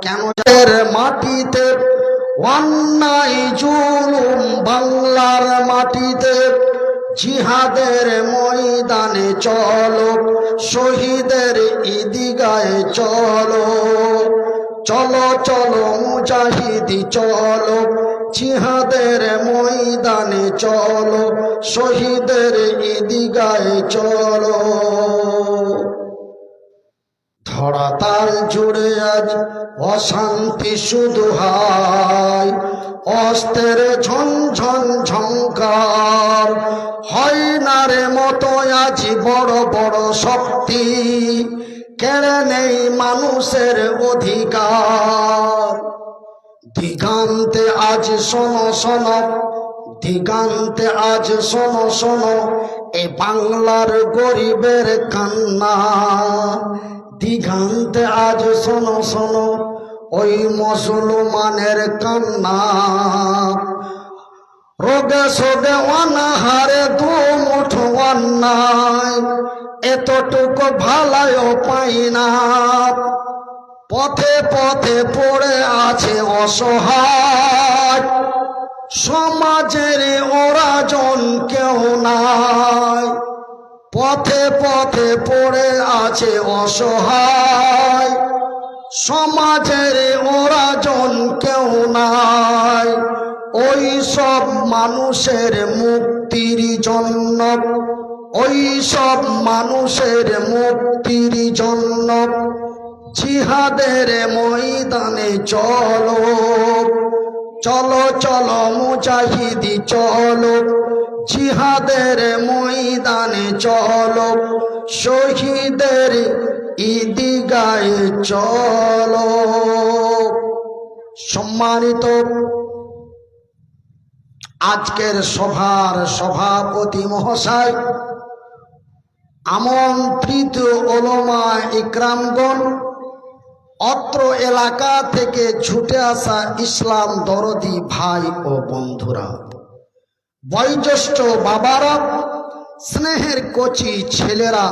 কেন এর মাটিতে অন্যায় জুলুম বাংলার মাটিতে জিহাদের ময়দানে চলো শহীদের ঈদগাহে চলো চলো চলো মুজাহিদি চলো জিহাদের ময়দানে চলো শহীদের ঈদগাহে চলো। ধরাতাল জুড়ে আজ অশান্তি শুধু হয়, অস্ত্রের ঝনঝন ঝংকার হয় না রে মতো আজ বড় বড় শক্তি কেড়ে নেই মানুষের অধিকার। দিগান্তে আজ শোনো শোনো, দিগান্তে আজ শোনো শোনো এ বাংলার গরিবের কান্না। দিগান্তে আজ শোনো শোনো ওই মুসলমানের কান্না। রোগে সোগে অনাহারে দু মুঠো অন্যায় এতটুকু ভালায়ও পাই না। পথে পথে পড়ে আছে অসহায় সমাজের ওরা জন কেউ নাই। পথে পথে পড়ে আছে অসহায় সমাজের ওরা জন কেউ নাই। ওই সব মানুষের মুক্তির জন্য, ওই সব মানুষের মুক্তির জন্য জিহাদের ময়দানে চলো চলো চলো মুজাহিদি চলো জিহাদের ময়দানে চলো শহীদের ঈদগাহে চলো। সম্মানিত আজকের সভার সভাপতি মহাশয়, আমন্ত্রিত ওলামা ইকরামগণ, অত্র এলাকা থেকে ছুটে আসা ইসলাম দরদি ভাই ও বন্ধুরা, বয়োজ্যেষ্ঠ বাবারা, স্নেহের কচি ছেলেরা,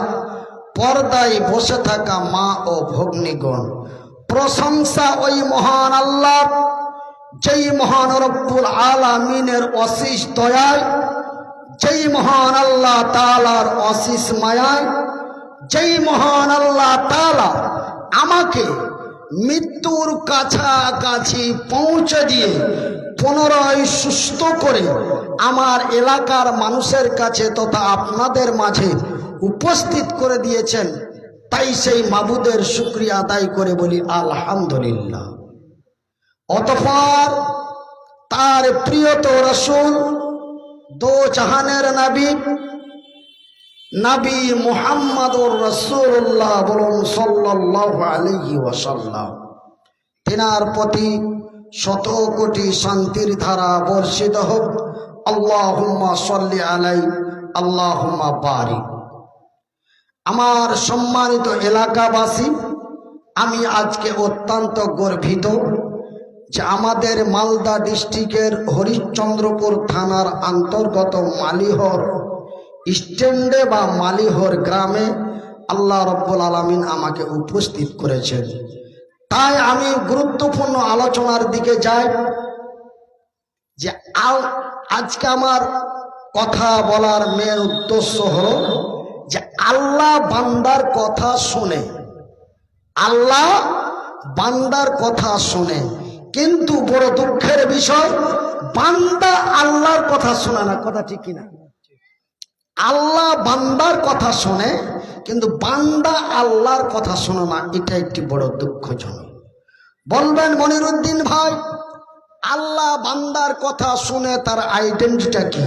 পর্দায় বসে থাকা মা ও ভগ্নীগণ, প্রশংসা ওই মহান আল্লাহ যেই মহান রব্বুল আলামিনের অশেষ দয়ায়, যেই মহান আল্লাহ তাআলার অশেষ মায়ায়, যেই মহান আল্লাহ তাআলা আমাকে মৃত্যুর কাছাকাছি পৌঁছে দিয়ে পুনরায় সুস্থ করে আমার এলাকার মানুষের কাছে তথা আপনাদের মাঝে উপস্থিত করে দিয়েছেন, তাই সেই মাবুদের শুকরিয়া আদায় করে বলি আলহামদুলিল্লাহ। অতঃপর তার প্রিয়ত রাসূল দো জাহানের নবী নবী মুহাম্মদুর রাসূলুল্লাহ বলুন সাল্লাল্লাহু আলাইহি ওয়াসাল্লাম, তিনার প্রতি শত কোটি শান্তির ধারা বর্ষিত হোক। আল্লাহুম্মা সাল্লি আলাইহি আল্লাহুম্মা বারিক। আমার সম্মানিত এলাকাবাসী, আমি আজকে অত্যন্ত গর্বিত যে আমাদের মালদা ডিস্ট্রিক্টের হরিশ্চন্দ্রপুর থানার অন্তর্গত মালিহর স্ট্যান্ডে বা মালিহর গ্রামে আল্লাহ রব্বুল আলামিন আমাকে উপস্থিত করেছেন। তাই আমি গুরুত্বপূর্ণ আলোচনার দিকে যাই যে আজকে আমার কথা বলার মেন উদ্দেশ্য হলো যে আল্লাহ বান্দার কথা শুনে, আল্লাহ বান্দার কথা শুনে, কিন্তু বড় দুঃখের বিষয় বান্দা আল্লাহর কথা শোনে না। কথা ঠিক কিনা? আল্লাহ বান্দার কথা শোনে কিন্তু বান্দা আল্লাহর কথা শোনে না, এটা একটি বড় দুঃখজনক। বলবেন মনিরুদ্দিন ভাই, আল্লাহ বান্দার কথা শুনে তার আইডেন্টিটিটা কি?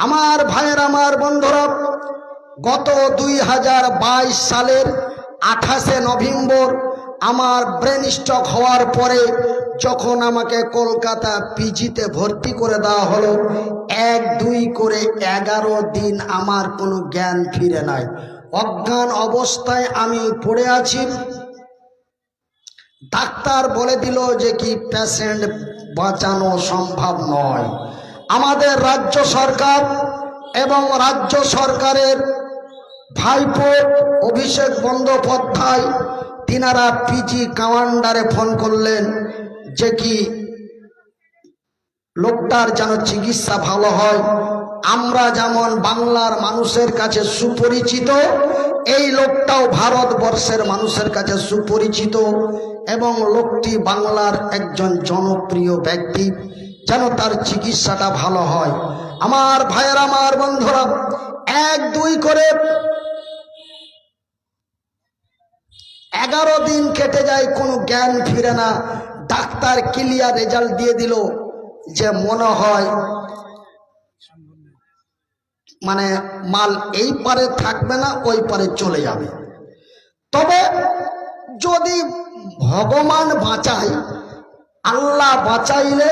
আমার ভাইয়ের, আমার বন্ধুরা, গত 2022 সালের 28শে নভেম্বর আমার ব্রেন স্ট্রোক হওয়ার পরে যখন আমাকে কলকাতা পিজিতে ভর্তি করে দেওয়া হলো, 1-2 করে 11 দিন আমার কোনো জ্ঞান ফিরে নাই। অজ্ঞান অবস্থায় আমি পড়ে আছি। ডাক্তার বলে দিল যে কি পেশেন্ট বাঁচানো সম্ভব নয়। আমাদের রাজ্য সরকার এবং রাজ্য সরকারের ভাইপো অভিষেক বন্দ্যোপাধ্যায় তিনারা পিজি কমান্ডারে ফোন করলেন যে কি লোকটার যেন চিকিৎসা ভালো হয়। আমরা যেমন বাংলার মানুষের কাছে সুপরিচিত, এই লোকটাও ভারতবর্ষের মানুষের কাছে সুপরিচিত এবং লোকটি বাংলার একজন জনপ্রিয় ব্যক্তি, যেন তার চিকিৎসাটা ভালো হয়। আমার ভাইয়েরা, আমার বন্ধুরা, 1-2 করে 11 দিন কেটে যায়, কোনো জ্ঞান ফিরে না। ডাক্তার ক্লিয়ার রেজাল্ট দিয়ে দিল যে মনে হয় মানে মাল এই পারে থাকবে না, ওই পারে চলে যাবে। তবে যদি ভগবান বাঁচায়, আল্লাহ বাঁচাইলে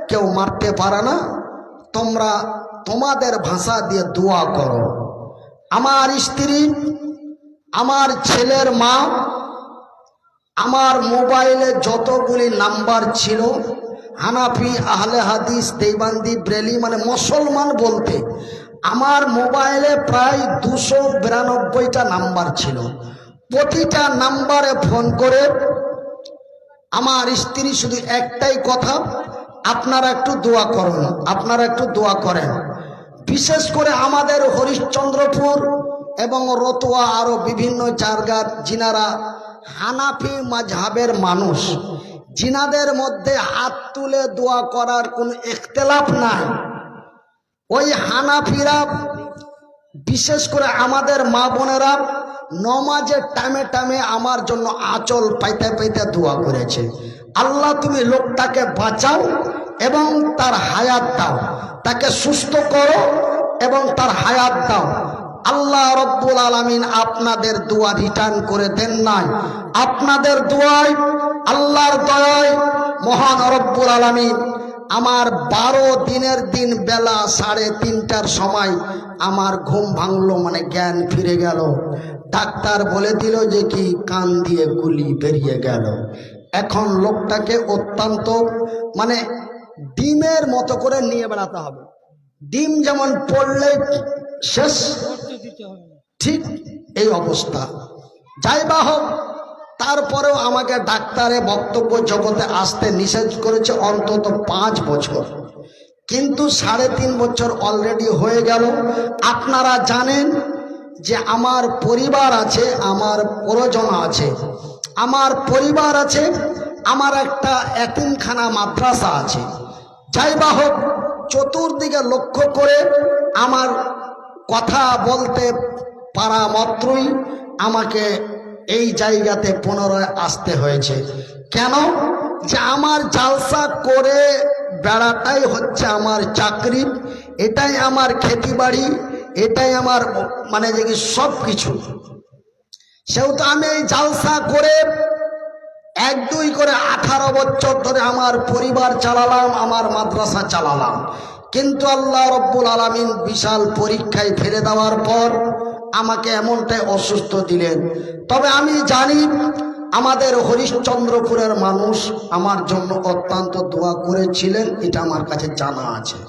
কেউ মারতে পারে না। তোমরা তোমাদের ভাষা দিয়ে দোয়া করো। আমার স্ত্রী, আমার ছেলের মা, আমার মোবাইলে যতগুলি নাম্বার ছিল, হানাফি, আহলে হাদিস, দেওবন্দি, ব্রেলি, মানে মুসলমান বলতে আমার মোবাইলে প্রায় 292টা নাম্বার ছিল। প্রতিটা নাম্বারে ফোন করে আমার স্ত্রী শুধু একটাই কথা, আপনারা একটু দোয়া করুন, আপনারা একটু দোয়া করেন। বিশেষ করে আমাদের হরিশ্চন্দ্রপুর এবং রতুয়া আরও বিভিন্ন জায়গার যিনারা হানাফি মাযহাবের মানুষ, যিনাদের মধ্যে হাত তুলে দোয়া করার কোনো ইখতিলাফ নাই, ওই হানাফিরা বিশেষ করে আমাদের মা বোনেরা নমাজের টাইমে টাইমে আমার জন্য আঁচল পাইতে পাইতে দোয়া করেছে, আল্লাহ তুমি লোকটাকে বাঁচাও এবং তার হায়াত দাও, তাকে সুস্থ করো এবং তার হায়াত দাও। আল্লাহ রব্বুল আলামিন আপনাদের দোয়া রিটার্ন করে দেন নাই। আপনাদের দোয়ায়, আল্লাহর দয়ায় মহান রব্বুল আলামিন আমার 12 দিনের দিন বেলা 3:30টার সময় আমার ঘুম ভাঙলো, মানে জ্ঞান ফিরে গেল। ডাক্তার বলে দিল যে কি কান দিয়ে গুলি বেরিয়ে গেল। এখন লোকটাকে অত্যন্ত মানে ডিমের মতো করে নিয়ে বেড়াতে হবে। ডিম যেমন পড়লে শেষ, ঠিক এই অবস্থা। যাই বা হোক, তারপরেও আমাকে ডাক্তারে বক্তব্য জগতে আসতে নিষেধ করেছে অন্তত 5 বছর, কিন্তু 3.5 বছর অলরেডি হয়ে গেল। আপনারা জানেন যে আমার পরিবার আছে, আমার প্রয়োজন আছে, আমার পরিবার আছে, আমার একটা এতিমখানা মাদ্রাসা আছে। যাই বা হোক, চতুর্দিকে লক্ষ্য করে আমার কথা বলতে পারা মাত্রই আমাকে এই জায়গাতে পুনরায় আসতে হয়েছে। কেন? যে আমার জালসা করে বেড়াটাই হচ্ছে আমার চাকরি, এটাই আমার খেতিবাড়ি, এটাই আমার মানে যে কি সব কিছু। সেহেতু আমি এই জালসা করে 1-2 করে 18 বছর ধরে আমার পরিবার চালালাম, আমার মাদ্রাসা চালালাম। কিন্তু আল্লাহ রব্বুল আলামিন বিশাল পরীক্ষায় ফেলে দেওয়ার পর আমাকে এমনটাই অসুস্থ দিলেন। তবে আমি জানি আমাদের হরিশ্চন্দ্রপুরের মানুষ আমার জন্য অত্যন্ত দোয়া করেছিলেন, এটা আমার কাছে জানা আছে।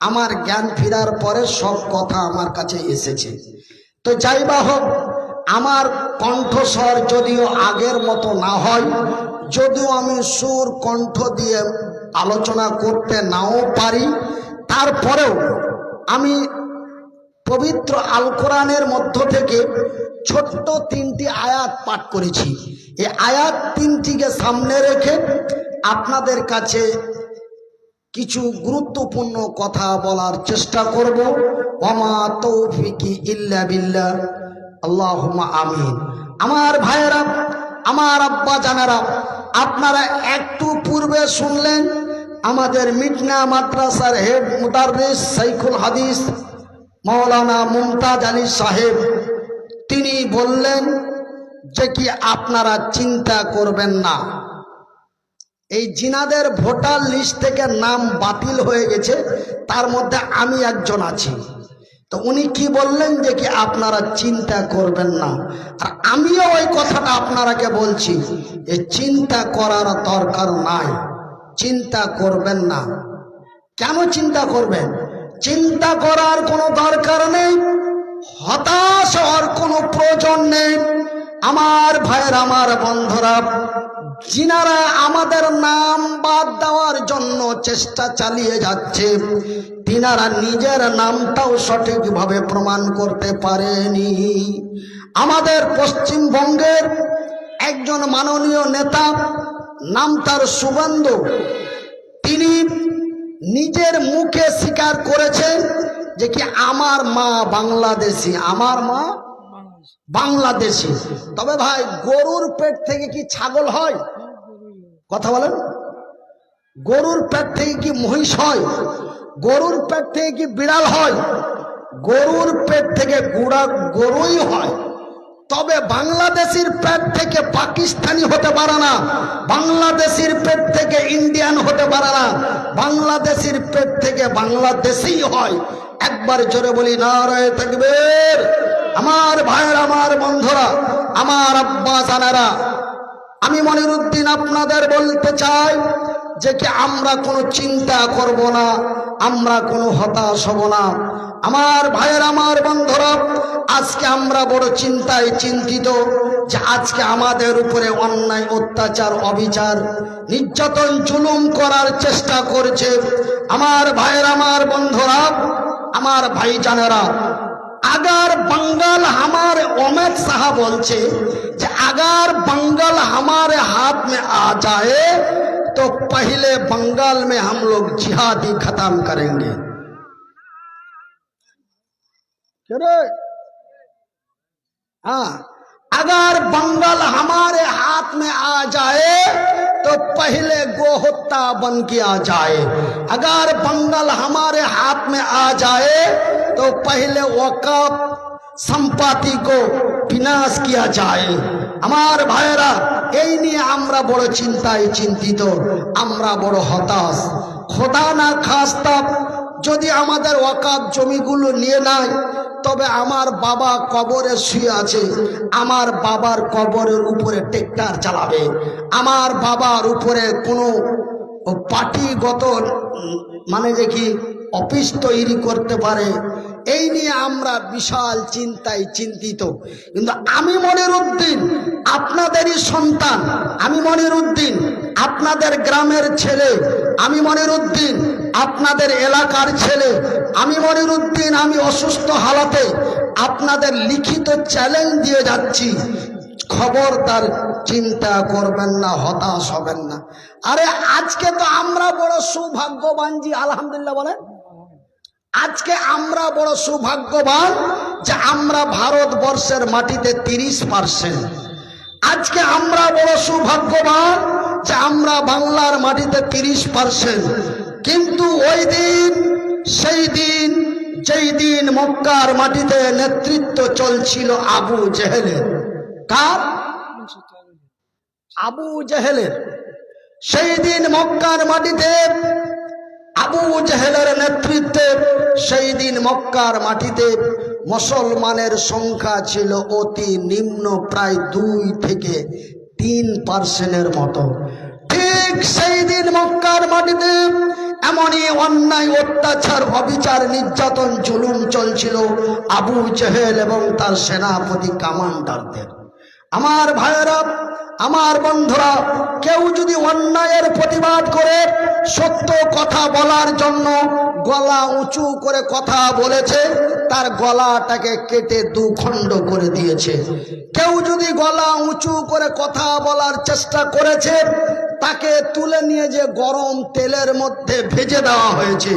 আমার জ্ঞান ফেরার পরে সব কথা আমার কাছে এসেছে। তো যাই বা হোক, আমার কণ্ঠস্বর যদিও আগের মতো না হয়, যদিও আমি সুর কণ্ঠ দিয়ে আলোচনা করতে নাও পারি, তারপরেও আমি পবিত্র আল কোরআনের মধ্য থেকে ছোট্ট 3টি আয়াত পাঠ করেছি। এই আয়াত 3টিকে সামনে রেখে আপনাদের কাছে কিছু গুরুত্বপূর্ণ কথা বলার চেষ্টা করব। ওয়ামা তৌফিকি ইল্লা বিল্লাহ, আল্লাহুম্মা আমিন। আমার ভাইয়েরা, আমার আব্বা জানেরা, আপনারা একটু পূর্বে শুনলেন আমাদের মিটনা মাদ্রাসার হেড মুদাররিস শাইখুল হাদিস মাওলানা মুমতাজ আলী সাহেব, তিনি বললেন যে কি আপনারা চিন্তা করবেন না, এই জিনাদের ভোটার লিস্ট থেকে নাম বাতিল হয়ে গেছে, তার মধ্যে আমি একজন আছি। তো উনি কি বললেন যে কি আপনারা চিন্তা করবেন না, আর আমিও ওই কথাটা আপনারাকে বলছি, যে চিন্তা করার দরকার নাই, চিন্তা করবেন না। কেন চিন্তা করবেন? চিন্তা করার কোনো দরকার নেই, হতাশ হওয়ার কোনো প্রয়োজন নেই। আমার ভাইয়ের, আমার বন্ধুরা, যিনারা আমাদের নাম বাদ দেওয়ার জন্য চেষ্টা চালিয়ে যাচ্ছে, তিনারা নিজের নামটাও সঠিকভাবে প্রমাণ করতে পারেনি। আমাদের পশ্চিমবঙ্গের একজন মাননীয় নেতা, নাম তার শুভেন্দু, তিনি নিজের মুখে স্বীকার করেছেন যে কি আমার মা বাংলাদেশি, আমার মা বাংলাদেশি। তবে ভাই, গরুর পেট থেকে কি ছাগল হয়? কথা বলেন। গরুর পেট থেকে কি মহিষ হয়? গরুর পেট থেকে কি বিড়াল হয়? গরুর পেট থেকে গরুই হয়। তবে বাংলাদেশের পেট থেকে পাকিস্তানি হতে পারে না, বাংলাদেশের পেট থেকে ইন্ডিয়ান হতে পারে না, বাংলাদেশের পেট থেকে বাংলাদেশই হয়। একবার জোরে বলি নারায়ে তাকবীর। আমার ভাইয়ের, আমার বন্ধুরা, আমার আব্বা জানেরা, আমি মনিরুদ্দিন আপনাদের বলতে চাই যে কি আমরা কোনো চিন্তা করব না, আমরা কোনো হতাশ হব না। আমার ভাইয়ের, আমার বন্ধুরা, আজকে আমরা বড় চিন্তায় চিন্তিত যে আজকে আমাদের উপরে অন্যায়, অত্যাচার, অবিচার, নির্যাতন, জুলুম করার চেষ্টা করছে। আমার ভাইয়ের, আমার বন্ধুরা, আমার ভাইজানেরা, अगर बंगाल हमारे, अमित शाह बोलছে যে अगर बंगाल हमारे हाथ में आ जाए तो पहले बंगाल में हम लोग जिहादी खत्म करेंगे। क्यों रे? हाँ, अगर बंगाल हमारे हाथ में आ जाए तो पहले गोहत्या बन के आ जाए। अगर बंगाल हमारे हाथ में आ जाए तो पहले वक़्फ़ संपत्ति को विनाश किया जाए। আমার ভাইরা, এই নিয়ে আমরা বড় চিন্তায় চিন্তিত, আমরা বড় হতাশ। খোদা না খাস্তা যদি আমাদের ওয়াকফ জমিগুলো নিয়ে নেয়, তবে আমার বাবা কবরে শুয়ে আছে, আমার বাবার কবরের উপরে ট্রেক্টর চালাবে, আমার বাবার উপরে কোনো পার্টিগত মানে যে কি অফিস তৈরি করতে পারে। এই নিয়ে আমরা বিশাল চিন্তায় চিন্তিত। কিন্তু আমি মনিরুদ্দিন আপনাদেরই সন্তান, আমি মনিরুদ্দিন আপনাদের গ্রামের ছেলে, আমি মনিরুদ্দিন আপনাদের এলাকার ছেলে, আমি মনিরুদ্দিন, আমি অসুস্থ হালাতে আপনাদের লিখিত চ্যালেঞ্জ দিয়ে যাচ্ছি, খবরদার চিন্তা করবেন না, হতাশ হবেন না। আরে আজকে তো আমরা বড় সৌভাগ্যবান জি, আলহামদুলিল্লাহ বলেন। আজকে আমরা বড় সৌভাগ্যবান যে আমরা ভারতবর্ষের মাটিতে 30%। আজকে আমরা বড় সৌভাগ্যবান যে আমরা বাংলার মাটিতে 30%। কিন্তু ওই দিন, সেই দিন, যেই দিন মক্কার মাটিতে নেতৃত্ব চলছিল আবু জেহেলের, কার? আবু জেহেলের। সেই দিন মক্কার মাটিতে আবু জেহেলের নেতৃত্বে, সেই দিন মক্কার মাটিতে মুসলমানের সংখ্যা ছিল অতি নিম্ন, প্রায় 2 থেকে 3% মতো। ঠিক সেই দিন মক্কার মাটিতে এমনই অন্যায়, অত্যাচার, অবিচার, নির্যাতন, জুলুম চলছিল আবু জেহেল এবং তার সেনাপতি কমান্ডারদের। আমার ভাইয়েরা, আমার বন্ধুরা, কেউ যদি অন্যায়ের প্রতিবাদ করে, সত্য কথা বলার জন্য গলা উঁচু করে কথা বলেছে, তার গলাটাকে কেটে 2 খণ্ড করে দিয়েছে। কেউ যদি গলা উঁচু করে কথা বলার চেষ্টা করেছে, তাকে তুলে নিয়ে যে গরম তেলের মধ্যে ভেজে দেওয়া হয়েছে।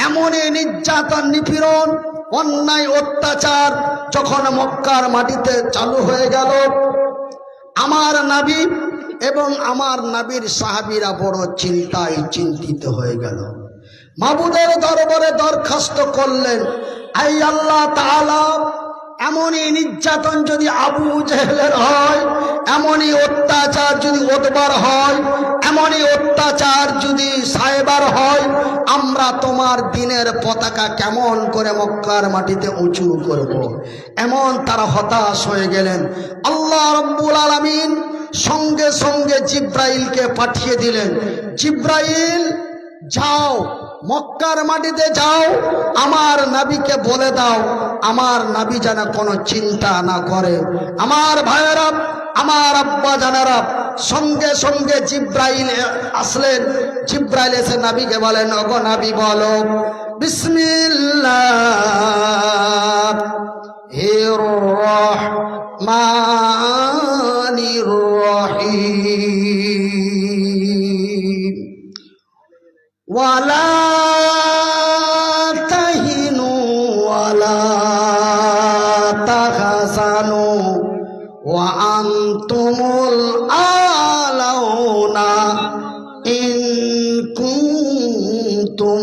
এমনই নির্যাতন, নিপীড়ন, অন্যায়, অত্যাচার যখন মক্কার মাটিতে চালু হয়ে গেল, আমার নবী এবং আমার নবীর সাহাবীরা বড় চিন্তায় চিন্তিত হয়ে গেল। মাবুদের দরবারে দরখাস্ত করলেন, আই আল্লাহ তাআলা, এমনই নির্যাতন যদি আবু জেহেলের হয়, এমনই অত্যাচার যদি ওতবার হয়, এমনই অত্যাচার যদি সাহেবার হয়, আমরা তোমার দিনের পতাকা কেমন করে মক্কার মাটিতে উঁচু করব। এমন তারা হতাশ হয়ে গেলেন। আল্লাহ রাব্বুল আলামিন সঙ্গে সঙ্গে জিব্রাইলকে পাঠিয়ে দিলেন। জিব্রাইল যাও মক্কার মাটিতে যাও, আমার নবীকে বলে দাও আমার নবী যেন কোনো চিন্তা না করে। আমার ভাইয়েরা, আমার আব্বা জানেরা, সঙ্গে সঙ্গে জিব্রাইল আসলেন। জিব্রাইল এসে নবীকে বলেন, ওগো নবী বলো বিসমিল্লাহির রহমানির রহিম ওয়ালা তাহিনু ওয়ালা তাহজানু ওয়া আনতুমুল আলাউনা ইন কুনতুম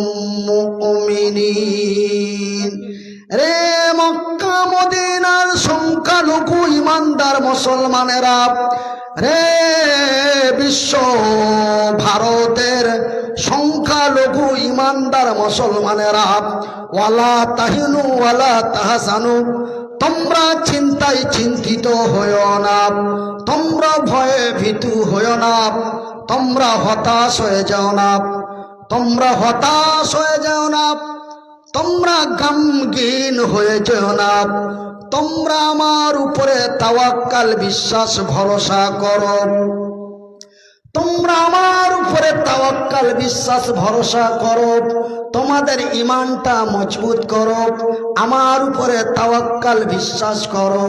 মুমিনিন। রে মক্কা মদিনার সংখ্যালঘু ইমানদার মুসলমানেরা, রে বিশ্ব ভারতের সংখ্যালঘু ইমানদার মুসলমানেরা, ওয়ালা তাহিনু ওয়ালা তাহজানু, তোমরা চিন্তায় চিন্তিত হইও না, তোমরা ভয়ে ভীতু হইও না, তোমরা হতাশ হয়ে যাও না, তোমরা হতাশ হয়ে যাও না, তোমরা গমগীন হয়ে যেও না, তোমরা আমার উপরে তাওয়াক্কাল বিশ্বাস ভরসা করো, তোমরা আমার উপরে তাওয়াক্কাল বিশ্বাস ভরসা করো, তোমাদের ঈমানটা মজবুত করো, আমার উপরে তাওয়াক্কাল বিশ্বাস করো।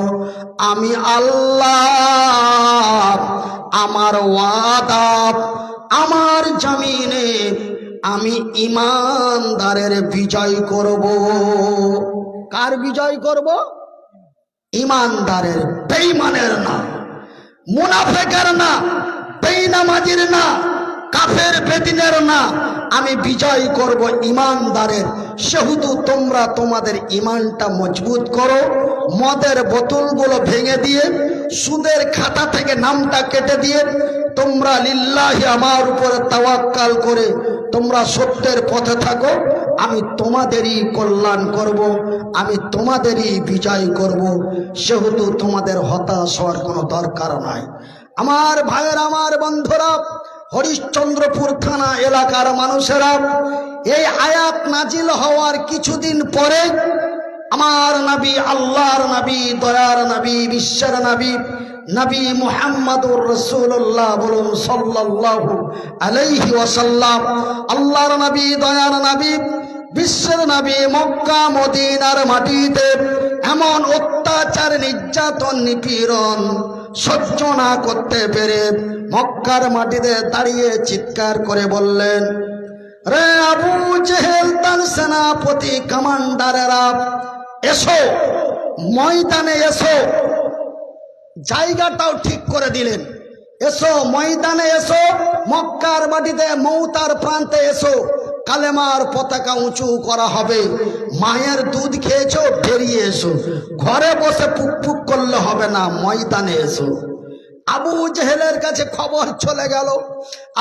আমি আল্লাহ আমার ওয়াদা, আমার জমিনে আমি ঈমানদারের বিজয় করব। কার বিজয় করব? ঈমানদারের, বেঈমানের না, মুনাফিকের না, বেনামাজির না, কাফের বেদিনের না, আমি বিজয় করব ঈমানদারের। সেহেতু তোমরা তোমাদের ঈমানটা মজবুত করো, মদের বোতলগুলো ভেঙে দিয়ে, সুদের খাতা থেকে নামটা কেটে দিয়ে, তোমরা লিল্লাহি আমার উপরে তাওয়াক্কাল করে তোমরা সত্যের পথে থাকো, আমি তোমাদেরই কল্যাণ করব, আমি তোমাদেরই বিজয় করব। সেহেতু তোমাদের হতাশ হওয়ার কোনো দরকার নাই। আমার ভাইয়ের, আমার বন্ধুরা, হরিশ্চন্দ্রপুর থানা এলাকার মানুষেরা, এই আয়াত নাজিল হওয়ার কিছুদিন পরে আমার নবী, আল্লাহর নবী, দয়ার নবী, বিশ্বের নবী, নবী মুহাম্মদুর রাসূলুল্লাহ বলুন সাল্লাল্লাহু আলাইহি ওয়াসাল্লাম, আল্লাহর নবী, দয়ার নবী, বিশ্বের নবী মক্কা মদিনার মাটিতে এমন অত্যাচার, নির্যাতন, নিপীড়ন সহ্য না করতে পেরে মক্কার মাটিতে দাঁড়িয়ে চিৎকার করে বললেন, রে আবু জেহেল, তার সেনাপতি, কমান্ডারেরা, এসো ময়দানে এসো। জায়গাটাও ঠিক করে দিলেন, এসো ময়দানে এসো, মক্কার মাটিতে মৌতার প্রান্তে এসো, কালেমার পতাকা উঁচু করা হবে। মায়ের দুধ খেয়েছো, বেরিয়ে এসো, ঘরে বসে পুক করলে হবে না, ময়দানে এসো। আবু জেহেলের কাছে খবর চলে গেল।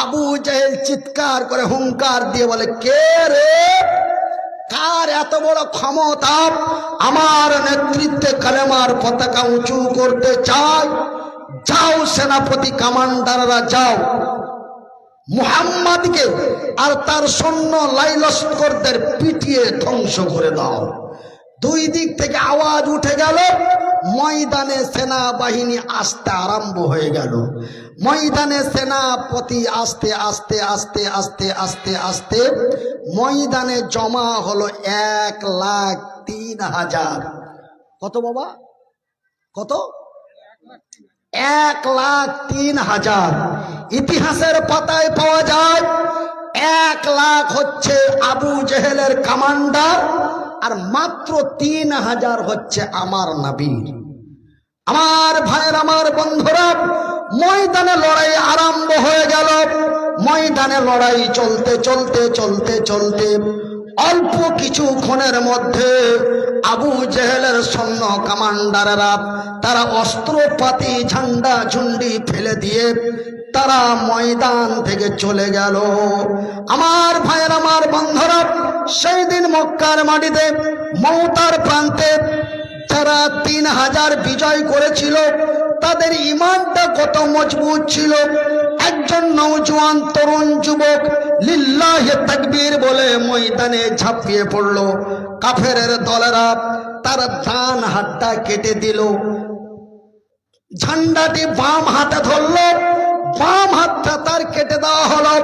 আবু জেহেল চিৎকার করে হুঙ্কার দিয়ে বলে, কে রে, কার এত বড় ক্ষমতা আমার নেতৃত্বে কালেমার পতাকা উঁচু করতে চায়? যাও সেনাপতি, কমান্ডাররা যাও, মুহাম্মদকে আর তার সৈন্য লাইলস্করদের পিটিয়ে ধ্বংস করে দাও। দুই দিক থেকে আওয়াজ উঠে গেল, ময়দানে সেনাবাহিনী আসতে আরম্ভ হয়ে গেল। ময়দানে সেনাপতি আস্তে আস্তে আস্তে আস্তে আস্তে আস্তে ময়দানে জমা হলো 1,03,000। কত বাবা, কত? 1,03,000। ইতিহাসের পাতায় পাওয়া যায় 1,00,000 হচ্ছে আবু জেহেলের কমান্ডার, আর মাত্র 3,000 হচ্ছে আমার নবীর। আমার ভাইয়ের, আমার বন্ধুরা, ময়দানে লড়াই আরম্ভ হয়ে গেল। ময়দানে লড়াই চলতে চলতে চলতে চলতে অল্প কিছুক্ষণের মধ্যে আবু জেহেলের সৈন্য কমান্ডাররা তারা অস্ত্রপাতি, ঝান্ডা ঝুন্ডি ফেলে দিয়ে তারা ময়দান থেকে চলে গেল। আমার ভাইয়ের, আমার বন্ধুরা, সেই দিন মক্কার মাটিতে মৌতার প্রান্তে যারা 3,000 বিজয় করেছিল, তাদের ঈমানটা কত মজবুত ছিল। একজন নওজোয়ান তরুণ যুবক লিল্লাহি তাকবীর বলে ময়দানে ঝাঁপিয়ে পড়ল। কাফেরের দলেরা তার ডান হাতটা কেটে দিল, ঝান্ডাটি বাম হাতে ধরল, বাম হাতটা তার কেটে দেওয়া হলো।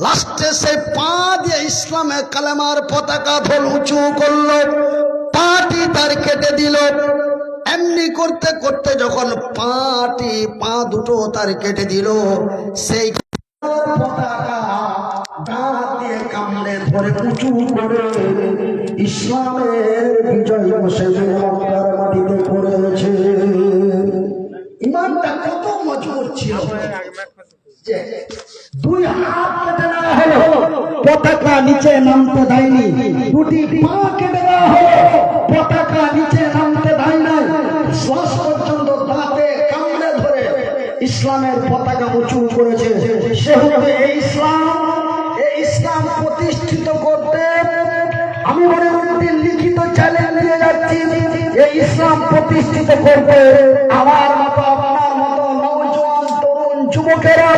লাস্টে সে পা দিয়ে ইসলামে কালেমার পতাকা ধর উঁচু করলো, পাটি তার কেটে দিল। এমনি করতে করতে যখন পা দুটো তার কেটে দিল, সেই পতাকা দাঁত দিয়ে কামড়ে ধরে উঁচু করে ইসলামের বিজয় মুসলিম মক্কার মাটিতে করেছে। ইমানটা কত মজবুত ছিল যে দুই হাত কেটে নেওয়া হলো, পতাকা নিচে নামতে দেয়নি। দুটি পা কেটে নেওয়া হলো, পতাকা নিচে নামতে দেয় নাই। শ্বাস পর্যন্ত দাঁতে কামড়ে ধরে ইসলামের পতাকা উঁচু করেছে। সে হচ্ছে এই ইসলাম প্রতিষ্ঠিত করতে আমি মনে মনে লিখিত চ্যালেঞ্জ দিয়ে যাচ্ছি। এই ইসলাম প্রতিষ্ঠিত করতে আমার মতো আপনার মতো নওজোয়ান তরুণ যুবকেরা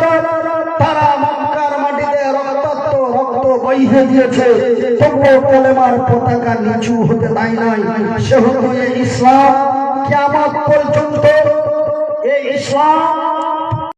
তারা মক্কার মাটিতে রক্তাক্ত রক্ত বইয়ে দিয়েছে, তবুও কালেমার পতাকা নিচু হতে দেয় নাই। সেহেতু এই ইসলাম কিয়ামত পর্যন্ত এই ইসলাম